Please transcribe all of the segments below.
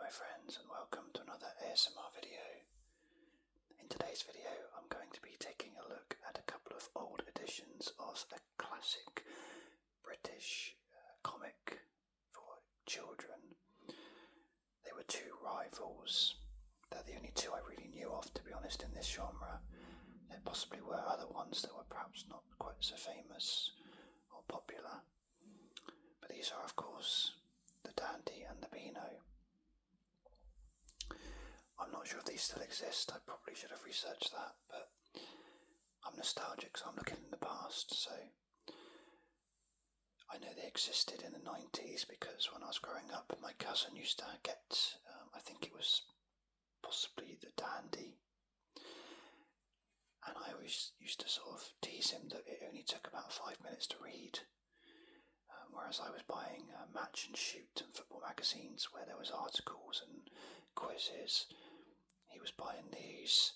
my friends, and welcome to another ASMR video. In today's video I'm going to be taking a look at a couple of old editions of a classic British comic for children. They were two rivals. They're the only two I really knew of, to be honest, in this genre. There possibly were other ones that were perhaps not quite so famous or popular, but these are of course The Dandy and The Beano. I'm not sure if these still exist. I probably should have researched that, but I'm nostalgic, so I'm looking in the past. So I know they existed in the 90s because when I was growing up, my cousin used to get, I think it was possibly The Dandy, and I always used to sort of tease him that it only took about 5 minutes to read. Whereas I was buying Match and Shoot and football magazines where there was articles and quizzes. He was buying these.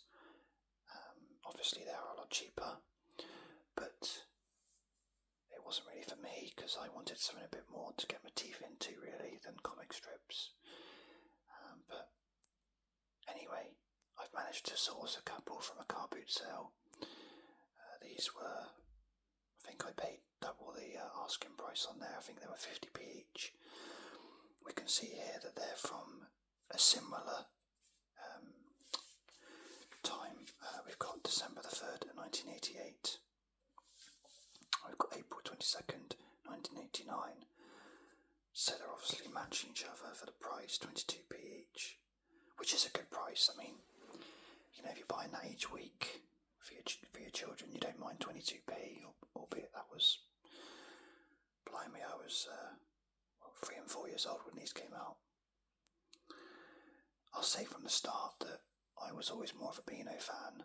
Obviously they are a lot cheaper, but it wasn't really for me because I wanted something a bit more to get my teeth into really than comic strips. But anyway, I've managed to source a couple from a car boot sale. These were, I think I paid double the asking price on there. I think they were 50p each. We can see here that they're from a similar time. We've got December the 3rd, 1988. We've got April 22nd, 1989. So they're obviously matching each other for the price, 22p each, which is a good price. I mean, you know, if you're buying that each week for your children, you don't mind 22p, albeit that was, blimey, I was 3 and 4 years old when these came out. I'll say from the start that I was always more of a Beano fan.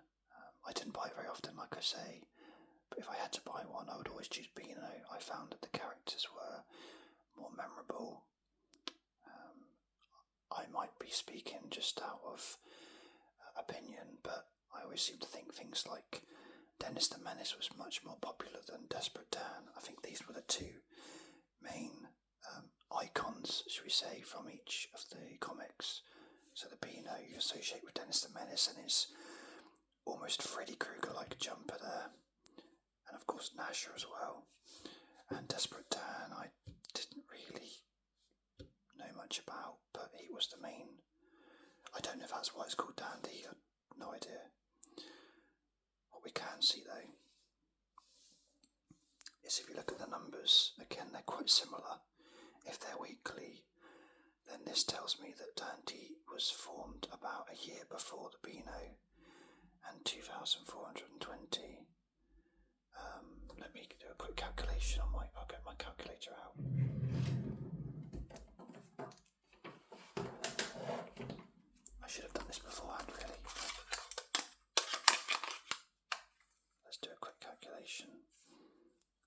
I didn't buy it very often, like I say, but if I had to buy one, I would always choose Beano. I found that the characters were more memorable. I might be speaking just out of opinion, but I always seem to think things like Dennis the Menace was much more popular than Desperate Dan. I think these were the two main icons, should we say, from each of the comics. So the Beano you associate with Dennis the Menace and his almost Freddy Krueger-like jumper there, and of course Gnasher as well. And Desperate Dan I didn't really know much about, but he was the main. I don't know if that's why it's called Dandy, I have no idea. What we can see though is if you look at the numbers, again they're quite similar. If they're weekly, then this tells me that Dandy was formed about a year before the Beano and 2,420. Let me do a quick calculation on I'll get my calculator out. I should have done this beforehand really. Let's do a quick calculation.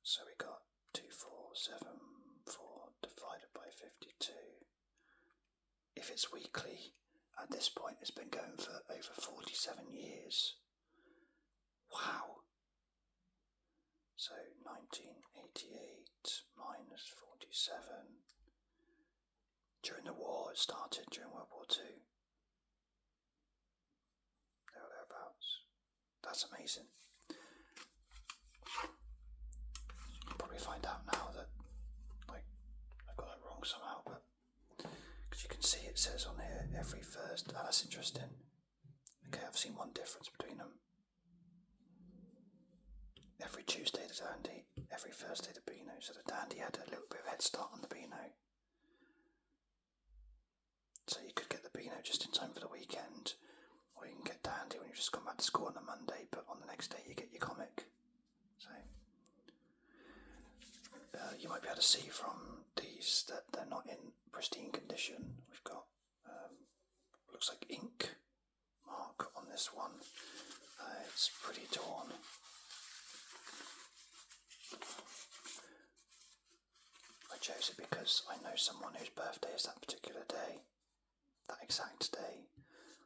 So we got 2474 divided by 52. If it's weekly, at this point it's been going for over 47 years. Wow! So 1988 minus 47. During the war, it started during World War II. There or thereabouts. That's amazing. You'll probably find out now that I've got that wrong somehow, but because you can see it says on here every first. Oh, that's interesting. Okay, I've seen one difference between them. Every Tuesday the Dandy, every Thursday the Beano. So the Dandy had a little bit of head start on the Beano. So you could get the Beano just in time for the weekend, or you can get Dandy when you just come back to school on a Monday, but on the next day you get your comic. So you might be able to see from these that they're not in pristine condition. We've got looks like ink mark on this one. It's pretty torn. I chose it because I know someone whose birthday is that particular day, that exact day,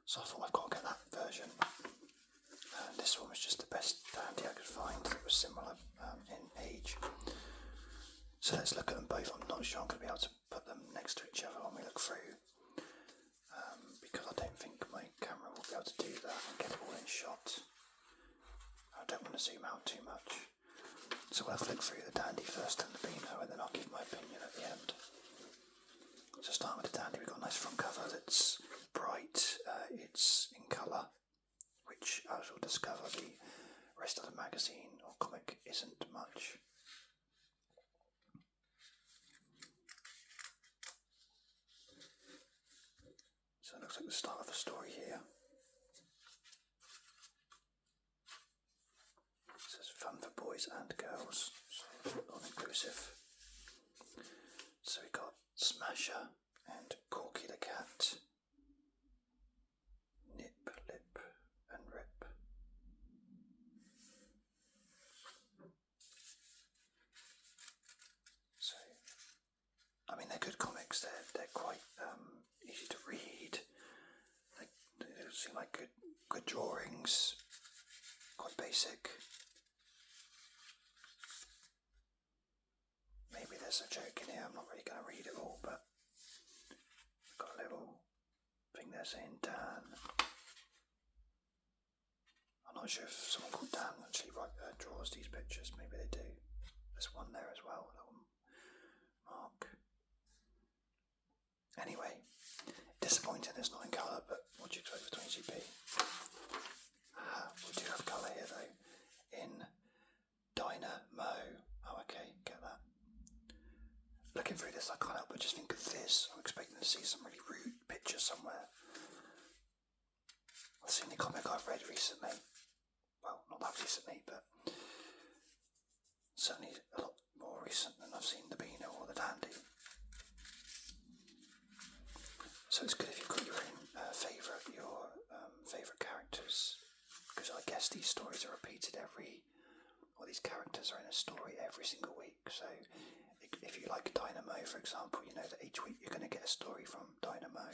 so I thought I've got to get that version. And this one was just the best Dandy I could find that was similar in age. So let's look at them both. I'm not sure I'm going to be able to put them next to each other when we look through. zoom out too much. So I'll flick through the Dandy first and the Beano, and then I'll give my opinion at the end. So starting with the Dandy, we've got a nice front cover that's bright, it's in colour, which as we'll discover the rest of the magazine or comic isn't much. So it looks like the start of a story here. It says fun for boys and girls, so all-inclusive. So we got Smasher and Corky the cat, Nip, Lip and Rip. So, I mean, they're good comics. They're quite easy to read. They seem like good drawings. Quite basic. Maybe there's a joke in here. I'm not really going to read it all, but I've got a little thing there saying Dan. I'm not sure if someone called Dan actually draws these pictures. Maybe they do. There's one there as well, a little mark. Anyway, disappointing it's not in colour, but what do you expect for 20p? We do have colour here though, in Dynamo. Oh, okay, get that. Looking through this, I can't help but just think of this. I'm expecting to see some really rude pictures somewhere. That's the only comic I've read recently. Well, not that recently, but certainly a lot more recent than I've seen the Beano or the Dandy. So it's good if you've got your own favourite characters, because I guess these stories are repeated these characters are in a story every single week. So if you like Dynamo, for example, you know that each week you're going to get a story from Dynamo.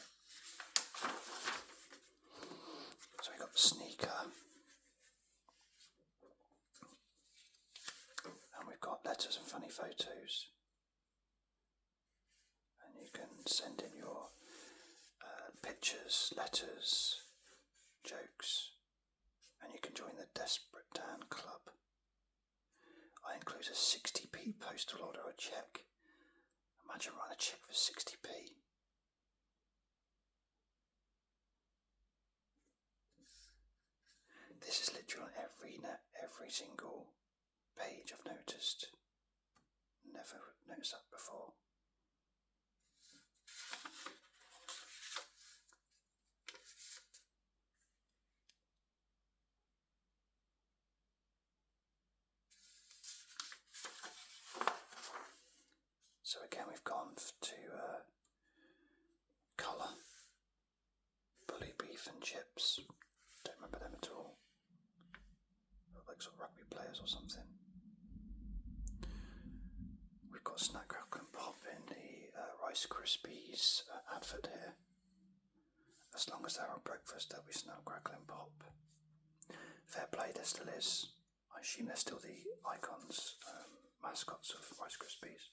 So we've got Sneaker, and we've got letters and funny photos, and you can send in your pictures, letters, jokes, and you can join the Desperate Dan Club. I include a 60p postal order or cheque. Imagine writing a cheque for 60p. This is literally on every single page I've noticed. Never noticed that before. So again, we've gone to colour, bully beef and chips. Don't remember them at all. Look like sort of rugby players or something. We've got Snack Crackle and Pop in the Rice Krispies advert here. As long as they're on breakfast, there'll be Snack Crackle and Pop. Fair play, there still is. I assume they're still the icons, mascots of Rice Krispies.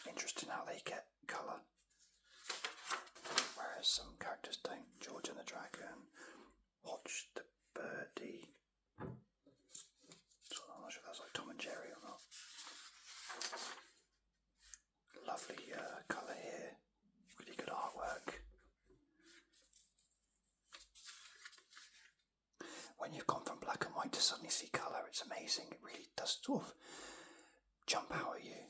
Interesting how they get colour, whereas some characters don't. George and the Dragon, Watch the Birdie. So I'm not sure if that's like Tom and Jerry or not. Lovely colour here, really good artwork. When you've gone from black and white to suddenly see colour, it's amazing. It really does sort of jump out at you.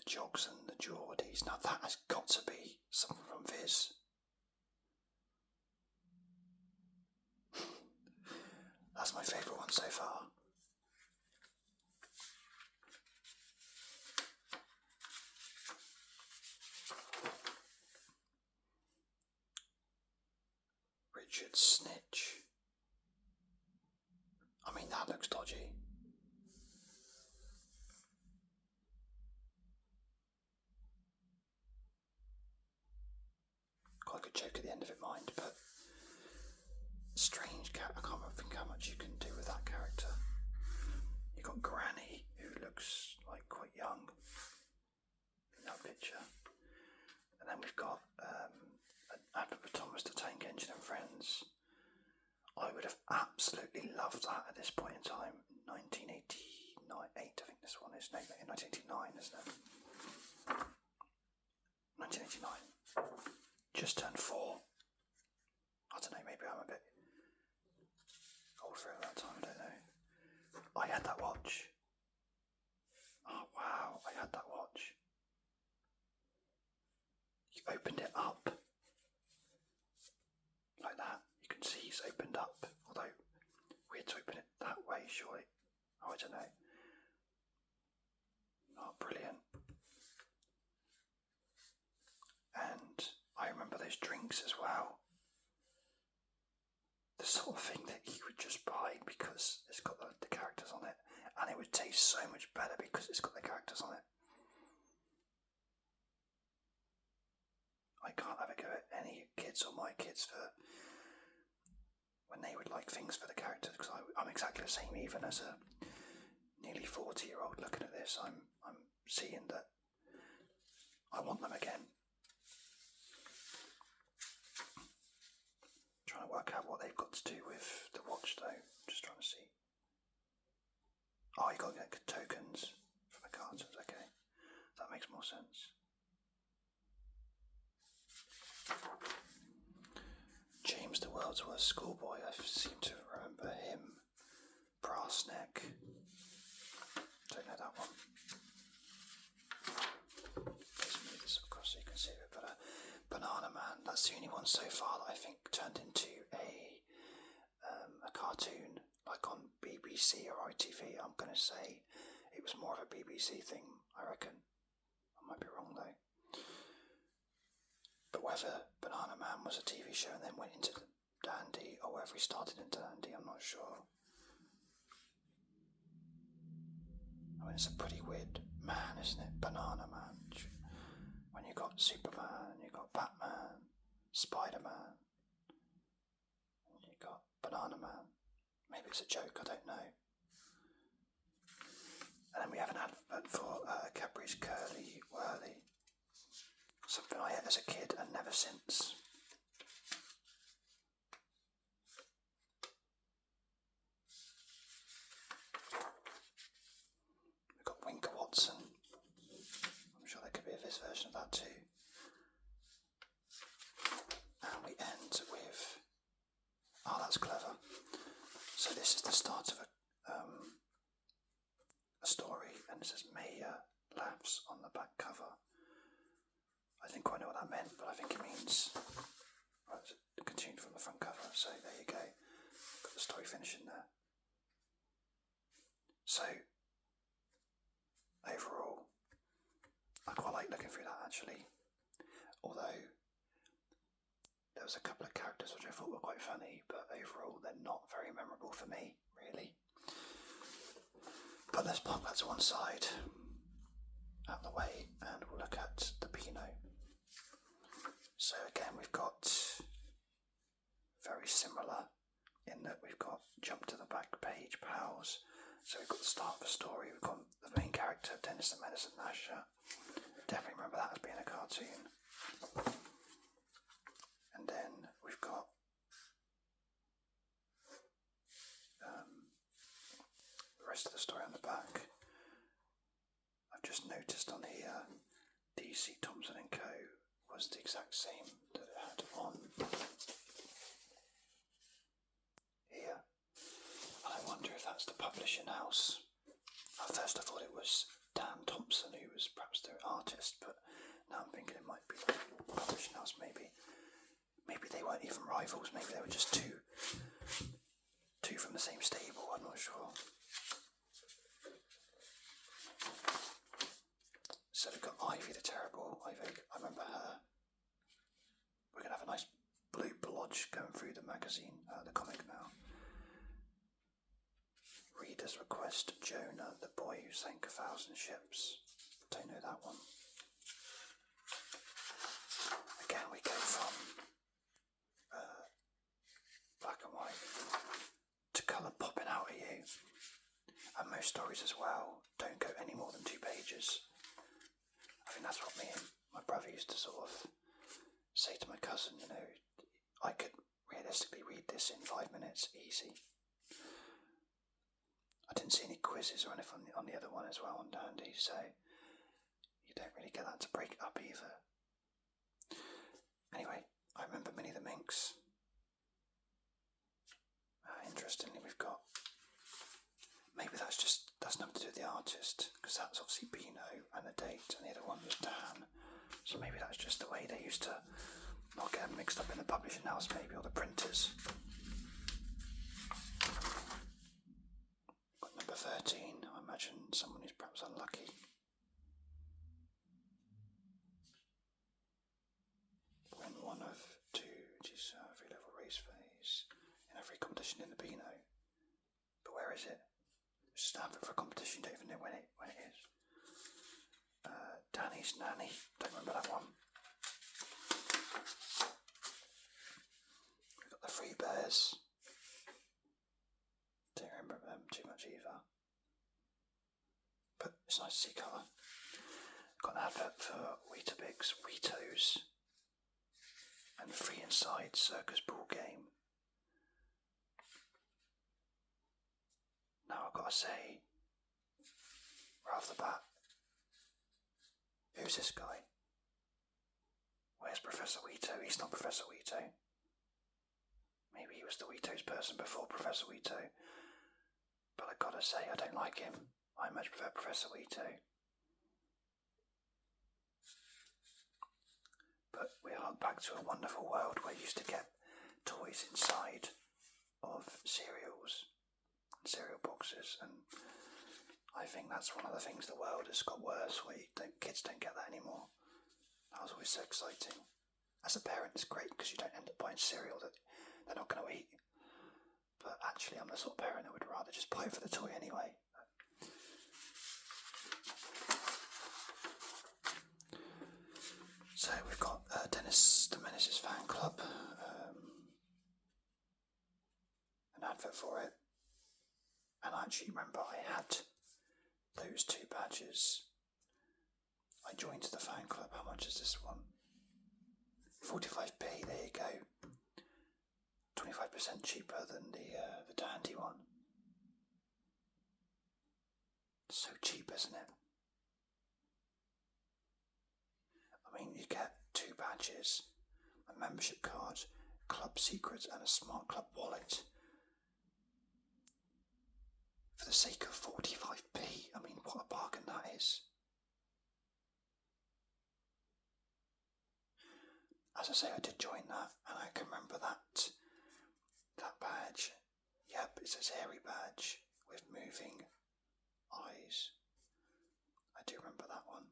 Jogs and the Geordies. Now that has got to be something from Viz. That's my favourite one so far. Richard Snitch. I mean, that looks dodgy. Quite a good joke at the end of it, mind, but strange cat. I can't think how much you can do with that character. You've got Granny, who looks like quite young in that picture. I would have absolutely loved that at this point in time. 1989, 8, I think this one is. No, 1989, isn't it? 1989. Just turned 4. I don't know, maybe I'm a bit old for it at that time, I don't know. I had that watch. Oh wow, I had that watch. You opened it up. Like that. You can see it's opened up. Although, we had to open it that way, surely. Oh, I don't know. Oh, brilliant. And I remember those drinks as well. The sort of thing that you would just buy because it's got the characters on it, and it would taste so much better because it's got the characters on it. I can't have a go at any kids or my kids for when they would like things for the characters, because I'm exactly the same. Even as a nearly 40-year-old looking at this, I'm seeing that I want them again. Trying to work out what they've got to do with the watch though. Just trying to see. Oh, you got to get tokens from the cartons. Okay, that makes more sense. James, the world's worst schoolboy. I seem to remember him. Brass neck. Don't know that one. Let's move this across so you can see it a bit better. Banana Man. That's the only one so far that I think turned into a cartoon, like on BBC or ITV. I'm going to say it was more of a BBC thing, I reckon. I might be wrong though. But whether Banana Man was a TV show and then went into Dandy, or whether he started into Dandy, I'm not sure. I mean, it's a pretty weird man, isn't it? Banana Man. When you got Superman, you got Batman, Spider-Man, and you got Banana Man. Maybe it's a joke, I don't know. And then we have an advert for Cadbury's Curly Whirly. Something I ate as a kid and never since. We've got Winker Watson. I'm sure there could be a Viz version of that too. And we end with... Oh, that's clever. So this is the start of a story, and it says Maya laughs on the back cover. I didn't quite know what that meant, but I think it means... Right, it's continued from the front cover, so there you go. Got the story finishing there. So, overall, I quite like looking through that actually. Although, there was a couple of characters which I thought were quite funny, but overall they're not very memorable for me, really. But let's park that to one side, out the way, and we'll look at the Beano. So again, we've got very similar in that we've got jump to the back page, pals. So we've got the start of the story, we've got the main character, Dennis the Menace and Nasher. Definitely remember that as being a cartoon. And then we've got the rest of the story on the back. I've just noticed on here, DC Thompson & Co. was the exact same that it had on here. And I wonder if that's the publishing house. At first I thought it was Dan Thompson who was perhaps their artist, but now I'm thinking it might be the publishing house maybe. Maybe they weren't even rivals, maybe they were just two from the same stable, I'm not sure. So we've got Ivy the Terrible. I remember her. We're going to have a nice blue blotch going through the magazine, the comic now. Reader's Request, Jonah, the boy who sank 1,000 ships. Don't know that one. Again, we go from black and white to colour popping out at you. And most stories as well don't go any more than 2 pages. I think that's what me and my brother used to sort of say to my cousin, you know, I could realistically read this in 5 minutes, easy. I didn't see any quizzes or anything on the other one as well on Dandy, so you don't really get that to break it up either. Anyway, I remember Minnie the Minx. Interestingly, we've got, maybe that's nothing to do with the artist, because that's obviously Beano and the date, and the other one was Dan. So maybe that's just the way they used to not get them mixed up in the publishing house, maybe, or the printers. Got number 13, I imagine someone who's perhaps unlucky. Win one of two free level race phase in every competition in the Beano. But where is it? Just stamp it for a competition, don't even know when it is. Danny's Nanny, don't remember that one. We've got the Free Bears. Don't remember them too much either. But it's nice to see colour. Got an advert for Weetabix, Weetos, and Free Inside Circus Ball Game. Now I've got to say, right off the bat, who's this guy? Where's Professor Weeto? He's not Professor Weeto. Maybe he was the Weetos person before Professor Weeto. But I've got to say, I don't like him. I much prefer Professor Weeto. But we are back to a wonderful world where you used to get toys inside of cereals and cereal boxes, and I think that's one of the things the world has got worse, where kids don't get that anymore. That was always so exciting. As a parent, it's great because you don't end up buying cereal that they're not going to eat. But actually, I'm the sort of parent that would rather just buy it for the toy anyway. So we've got Dennis the Menace's fan club, an advert for it, and I actually remember I had those 2 badges. I joined the fan club. How much is this one? 45p. There you go. 25% cheaper than the Dandy one. So cheap, isn't it? I mean, you get 2 badges, a membership card, club secrets, and a smart club wallet for the sake of 45p. I mean, what a bargain that is. As I say, I did join that, and I can remember that badge. Yep, it says hairy badge with moving eyes. I do remember that one.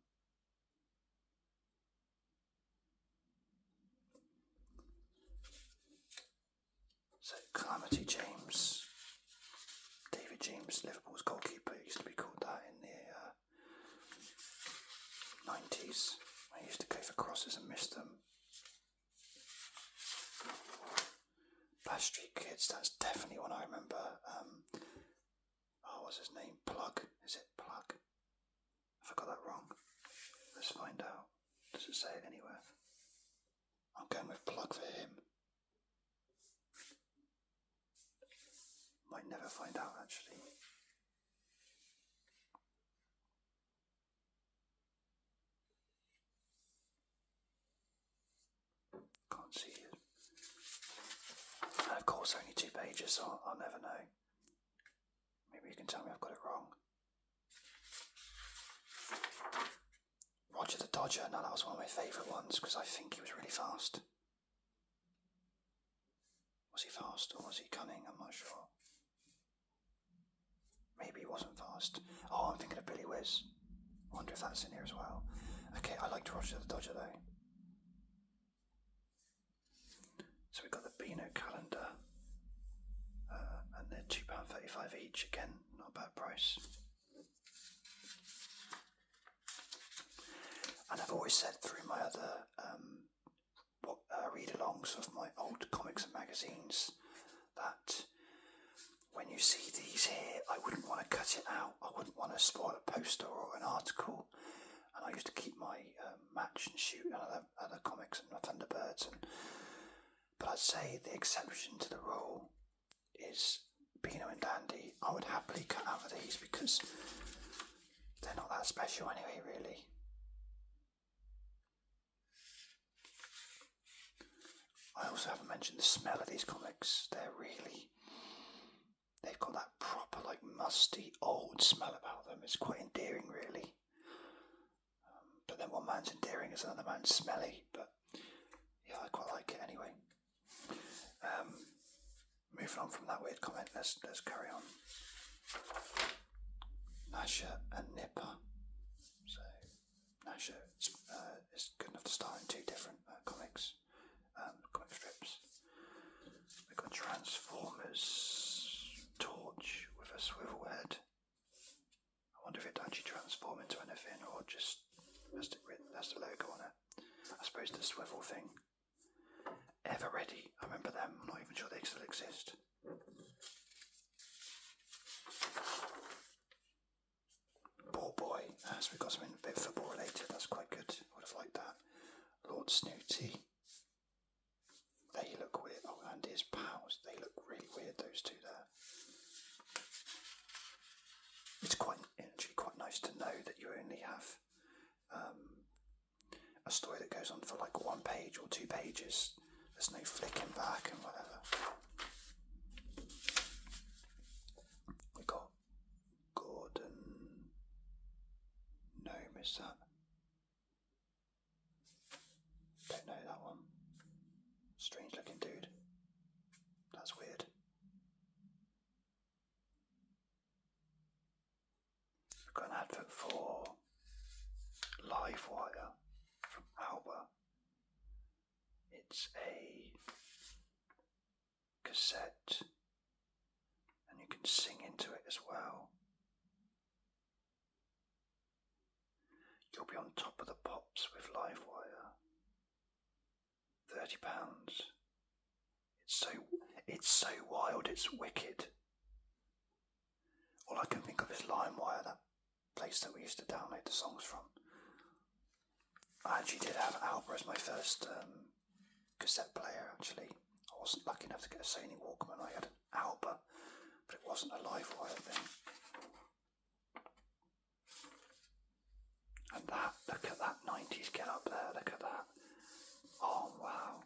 So, Calamity James, David James, Liverpool's goalkeeper, used to be called that in the 90s. I used to go for crosses and miss them. Bash Street Kids, that's definitely one I remember. What's his name? Plug? Is it Plug? Have I got that wrong? Let's find out. Does it say it anywhere? I'm going with Plug for him. Might never find out, actually. Can't see it. And of course, only 2 pages, so I'll never know. Maybe you can tell me I've got it wrong. Roger the Dodger. Now, that was one of my favourite ones because I think he was really fast. Was he fast or was he cunning? I'm not sure. Maybe he wasn't fast. Oh, I'm thinking of Billy Whiz. I wonder if that's in here as well. Okay, I liked Roger the Dodger though. So we've got the Beano calendar, and they're £2.35 each. Again, not a bad price. And I've always said through my other read-alongs of my old comics and magazines that when you see these here, I wouldn't want to cut it out. I wouldn't want to spoil a poster or an article. And I used to keep my Match and Shoot and other comics and Thunderbirds and But I'd say the exception to the rule is Beano and Dandy. I would happily cut out of these because they're not that special anyway, really. I also haven't mentioned the smell of these comics. They've got that proper, like, musty, old smell about them. It's quite endearing, really. But then one man's endearing as another man's smelly. But yeah, I quite like it anyway. Moving on from that weird comment, let's carry on. Nasher and Nipper. So Nasher is good enough to star in two different comic strips. We've got Transformers Torch with a swivel head. I wonder if it actually transform into anything or just has the logo on it. I suppose the swivel thing. Ever Ready, I remember them. I'm not even sure they still exist. Ball Boy, so we've got something a bit football related. That's quite good. I would have liked that. Lord Snooty. They look weird. Oh, and his pals. They look really weird, those two there. It's actually quite nice to know that you only have a story that goes on for like 1 page or 2 pages. There's no flicking back and whatever. We got Gordon. No, miss that. Don't know that one. Strange looking dude. That's weird. We've got an advert for Livewire from Alba. It's a cassette and you can sing into it as well. You'll be on top of the pops with Livewire. £30. It's so wild, it's wicked. All I can think of is LimeWire, that place that we used to download the songs from. I actually did have Alba as my first cassette player, actually. I wasn't lucky enough to get a Sony Walkman. I had an Alba, but it wasn't a Livewire thing. And look at that 90s get up there, look at that. Oh wow.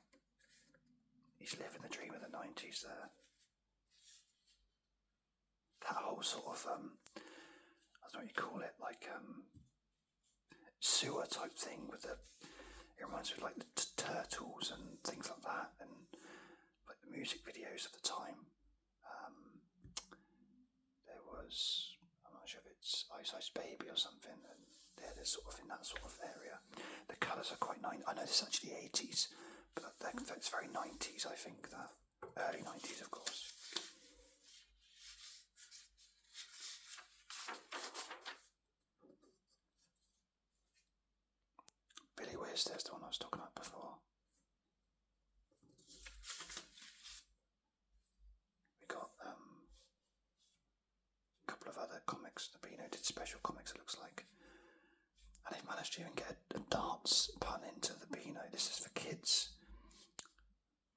He's living the dream of the 90s there. That whole sort of, I don't know what you call it, like sewer type thing with it reminds me of like the Turtles and things like that, and like the music videos of the time. There was, I'm not sure if it's Ice Ice Baby or something, and they're sort of in that sort of area. The colours are quite nice. I know this is actually 80s, but it's very 90s, I think, that. Early 90s, of course. Billy Whiz, there's the one I was talking about before. We got a couple of other comics. The Beano did special comics, it looks like. And they've managed to even get a darts pun into the Beano. This is for kids.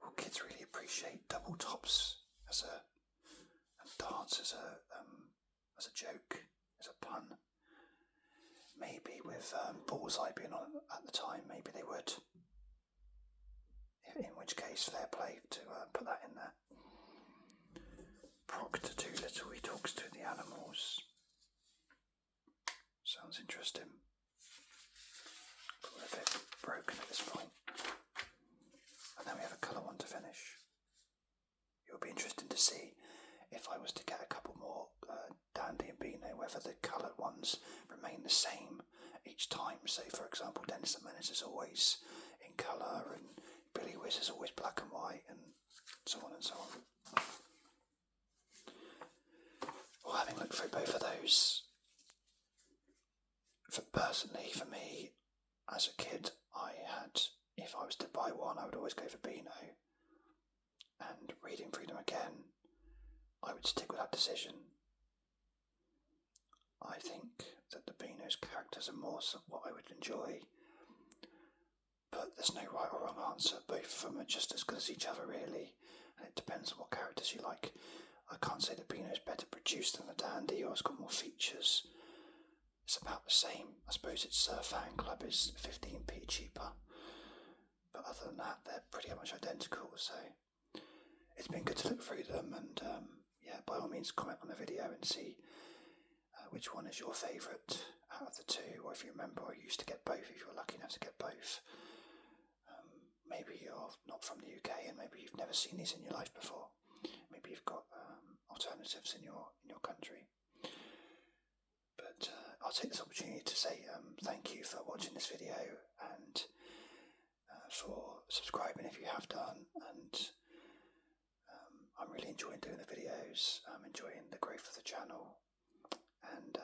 Well, kids really appreciate double tops and darts as a joke, as a pun. Maybe with Bullseye being on at the time, maybe they would. In which case, fair play to put that in there. Proctor Doolittle, he talks to the animals. Sounds interesting. But we're a bit broken at this point. And then we have a colour one to finish. It would be interesting to see if I was to get a couple more Dandy and Beano, whether the coloured ones remain the same each time. Say, for example, Dennis the Menace is always in colour, and Billy Whiz is always black and white, and so on and so on. Well, having looked through both of those, personally, for me, as a kid, if I was to buy one, I would always go for Beano. And reading through them again, I would stick with that decision. I think that the Beano's characters are more what I would enjoy, but there's no right or wrong answer. Both of them are just as good as each other, really, and it depends on what characters you like. I can't say that Beano is better produced than The Dandy, or it's got more features. It's about the same. I suppose its fan club is 15p cheaper, but other than that, they're pretty much identical. So it's been good to look through them, and by all means, comment on the video and see which one is your favourite out of the two, or if you remember or used to get both, if you were lucky enough to get both. Maybe you're not from the UK and maybe you've never seen these in your life before. Maybe you've got alternatives in your country. But I'll take this opportunity to say thank you for watching this video, and for subscribing if you have done, and I'm really enjoying doing the videos. I'm enjoying the growth of the channel, and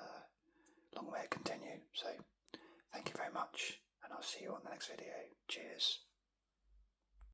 long may it continue. So thank you very much, and I'll see you on the next video. Cheers.